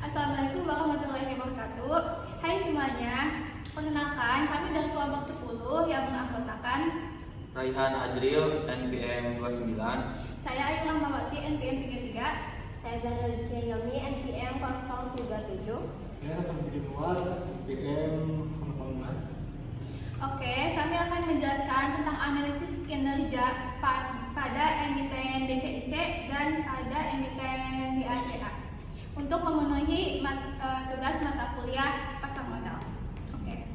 Assalamualaikum warahmatullahi wabarakatuh. Hai semuanya, perkenalkan kami dari kelompok 10 yang menganggotakan Raihan Ajril, NPM 29. saya Ayu Rahmawati, NPM 33. Saya Zahra Rizkia Yomi, NPM 037. Saya Samsudin Nuar, NPM 18. Oke, kami akan menjelaskan tentang analisis kinerja pada emiten BCIC dan pada emiten BACA untuk memenuhi tugas mata kuliah pasar modal. Oke.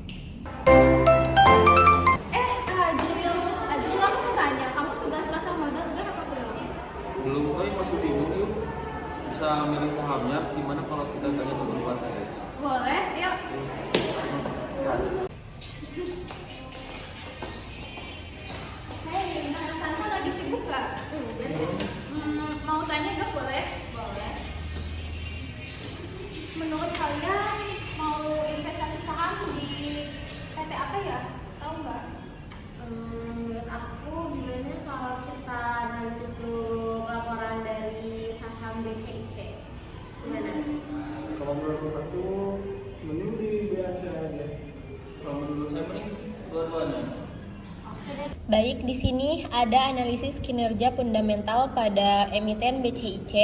Ajril, aku mau tanya, kamu tugas pasar modal udah apa belum? Belum, masih bingung yuk. Bisa milih sahamnya, gimana kalau kita tanya teman kelas saya? Boleh, yuk. Hei, Mas Sansa lagi sibuk gak? Mau tanya dong, boleh? Boleh. Menurut kalian mau investasi saham di PT apa ya? Tahu nggak? Menurut aku gimana kalau kita analisis dulu laporan dari saham BCIC? Gimana? Kalau menurut aku mending di BAC aja. Kalau menurut saya mending dua-duanya. Baik, di sini ada analisis kinerja fundamental pada emiten BCIC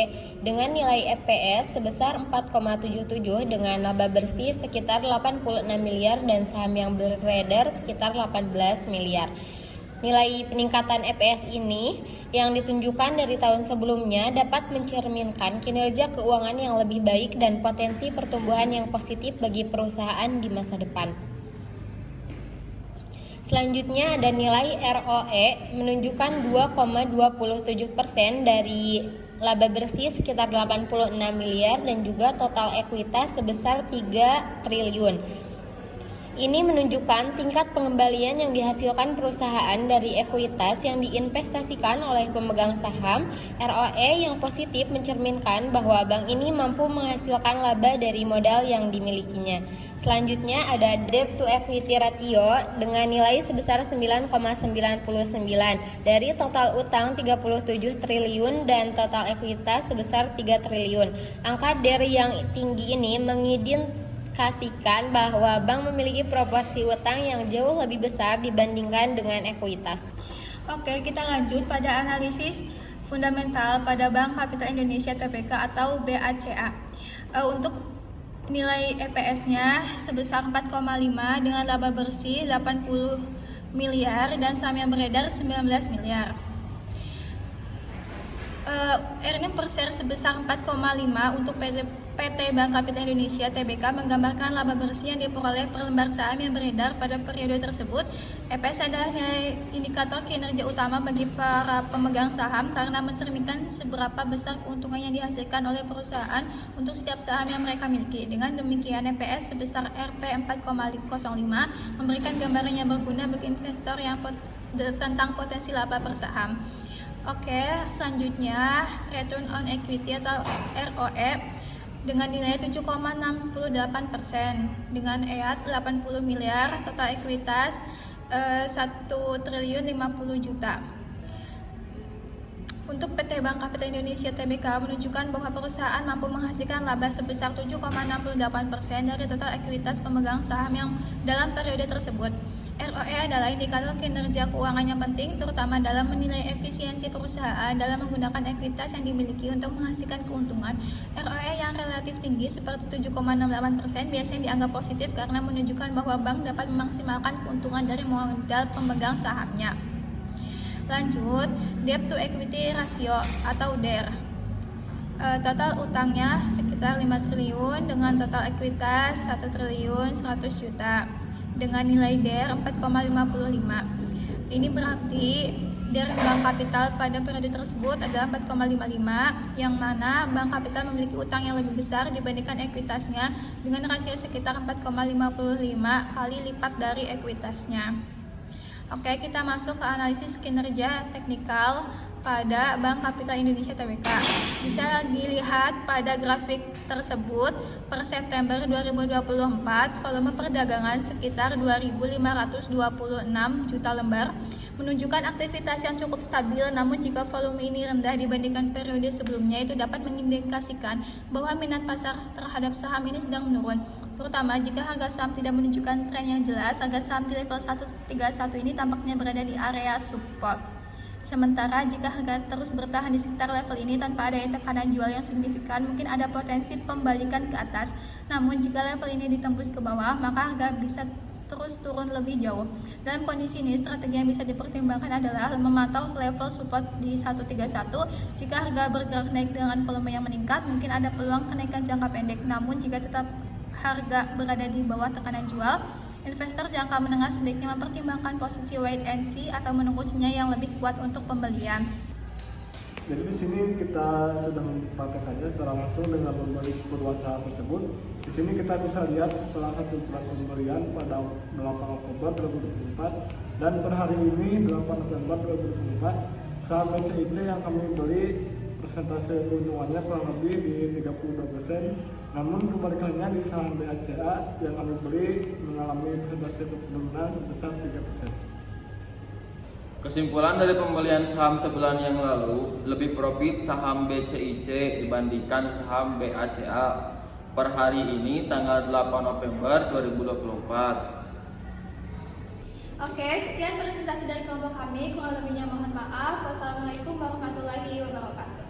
dengan nilai EPS sebesar 4,77 dengan laba bersih sekitar 86 miliar dan saham yang beredar sekitar 18 miliar. Nilai peningkatan EPS ini yang ditunjukkan dari tahun sebelumnya dapat mencerminkan kinerja keuangan yang lebih baik dan potensi pertumbuhan yang positif bagi perusahaan di masa depan. Selanjutnya ada nilai ROE menunjukkan 2,27% dari laba bersih sekitar 86 miliar dan juga total ekuitas sebesar 3 triliun. Ini menunjukkan tingkat pengembalian yang dihasilkan perusahaan dari ekuitas yang diinvestasikan oleh pemegang saham. ROE yang positif mencerminkan bahwa bank ini mampu menghasilkan laba dari modal yang dimilikinya. Selanjutnya ada debt to equity ratio dengan nilai sebesar 9,99 dari total utang 37 triliun dan total ekuitas sebesar 3 triliun. Angka DER yang tinggi ini mengindikasikan bahwa bank memiliki proporsi utang yang jauh lebih besar dibandingkan dengan ekuitas. Oke, kita lanjut pada analisis fundamental pada Bank Kapital Indonesia Tbk atau BACA. Untuk nilai EPS-nya sebesar 4,5 dengan laba bersih 80 miliar dan saham yang beredar 19 miliar. Earnings per share sebesar 4,5 untuk PT Bank Kapital Indonesia Tbk menggambarkan laba bersih yang diperoleh per lembar saham yang beredar pada periode tersebut. EPS adalah indikator kinerja utama bagi para pemegang saham karena mencerminkan seberapa besar keuntungan yang dihasilkan oleh perusahaan untuk setiap saham yang mereka miliki. Dengan demikian, EPS sebesar Rp 4,05 memberikan gambaran yang berguna bagi investor yang tentang potensi laba per saham. Oke, selanjutnya return on equity atau ROE dengan nilai 7,68% dengan EAT 80 miliar, total ekuitas 1 triliun 50 juta. Untuk PT Bank Kapital Indonesia Tbk menunjukkan bahwa perusahaan mampu menghasilkan laba sebesar 7,68% dari total ekuitas pemegang saham yang dalam periode tersebut. ROE adalah indikator kinerja keuangan yang penting, terutama dalam menilai efisiensi perusahaan dalam menggunakan ekuitas yang dimiliki untuk menghasilkan keuntungan. ROE yang relatif tinggi seperti 7,68% biasanya dianggap positif karena menunjukkan bahwa bank dapat memaksimalkan keuntungan dari modal pemegang sahamnya. Lanjut, debt to equity ratio atau DER. Total utangnya sekitar 5 triliun dengan total ekuitas 1 triliun 100 juta dengan nilai DER 4,55. Ini berarti DER Bank Kapital pada periode tersebut adalah 4,55, yang mana Bank Kapital memiliki utang yang lebih besar dibandingkan ekuitasnya dengan rasio sekitar 4,55 kali lipat dari ekuitasnya. Oke, kita masuk ke analisis kinerja teknikal pada Bank Kapital Indonesia Tbk. Bisa dilihat pada grafik tersebut, per September 2024, volume perdagangan sekitar 2.526 juta lembar, menunjukkan aktivitas yang cukup stabil. Namun jika volume ini rendah dibandingkan periode sebelumnya, itu dapat mengindikasikan bahwa minat pasar terhadap saham ini sedang menurun. Terutama jika harga saham tidak menunjukkan tren yang jelas, harga saham di level 131 ini tampaknya berada di area support. Sementara jika harga terus bertahan di sekitar level ini tanpa adanya tekanan jual yang signifikan, mungkin ada potensi pembalikan ke atas. Namun jika level ini ditembus ke bawah, maka harga bisa terus turun lebih jauh. Dalam kondisi ini, strategi yang bisa dipertimbangkan adalah memantau level support di 131. Jika harga bergerak naik dengan volume yang meningkat, mungkin ada peluang kenaikan jangka pendek. Namun jika tetap harga berada di bawah tekanan jual, investor jangka menengah sebaiknya mempertimbangkan posisi wait and see atau menunggu sinyal yang lebih kuat untuk pembelian. Jadi di sini kita sudah mempraktekannya secara langsung dengan membeli kedua saham tersebut. Di sini kita bisa lihat setelah 1 bulan pembelian pada 8 Oktober 2024 dan per hari ini 8 November 2024, saham BCIC yang kami beli persentase keuntungannya kurang lebih di 32%. Namun kebalikannya di saham BACA yang kami beli mengalami persentase penurunan sebesar 3%. Kesimpulan dari pembelian saham sebulan yang lalu, lebih profit saham BCIC dibandingkan saham BACA per hari ini tanggal 8 November 2024. Oke, sekian presentasi dari kelompok kami. Kurang lebihnya mohon maaf. Wassalamualaikum warahmatullahi wabarakatuh.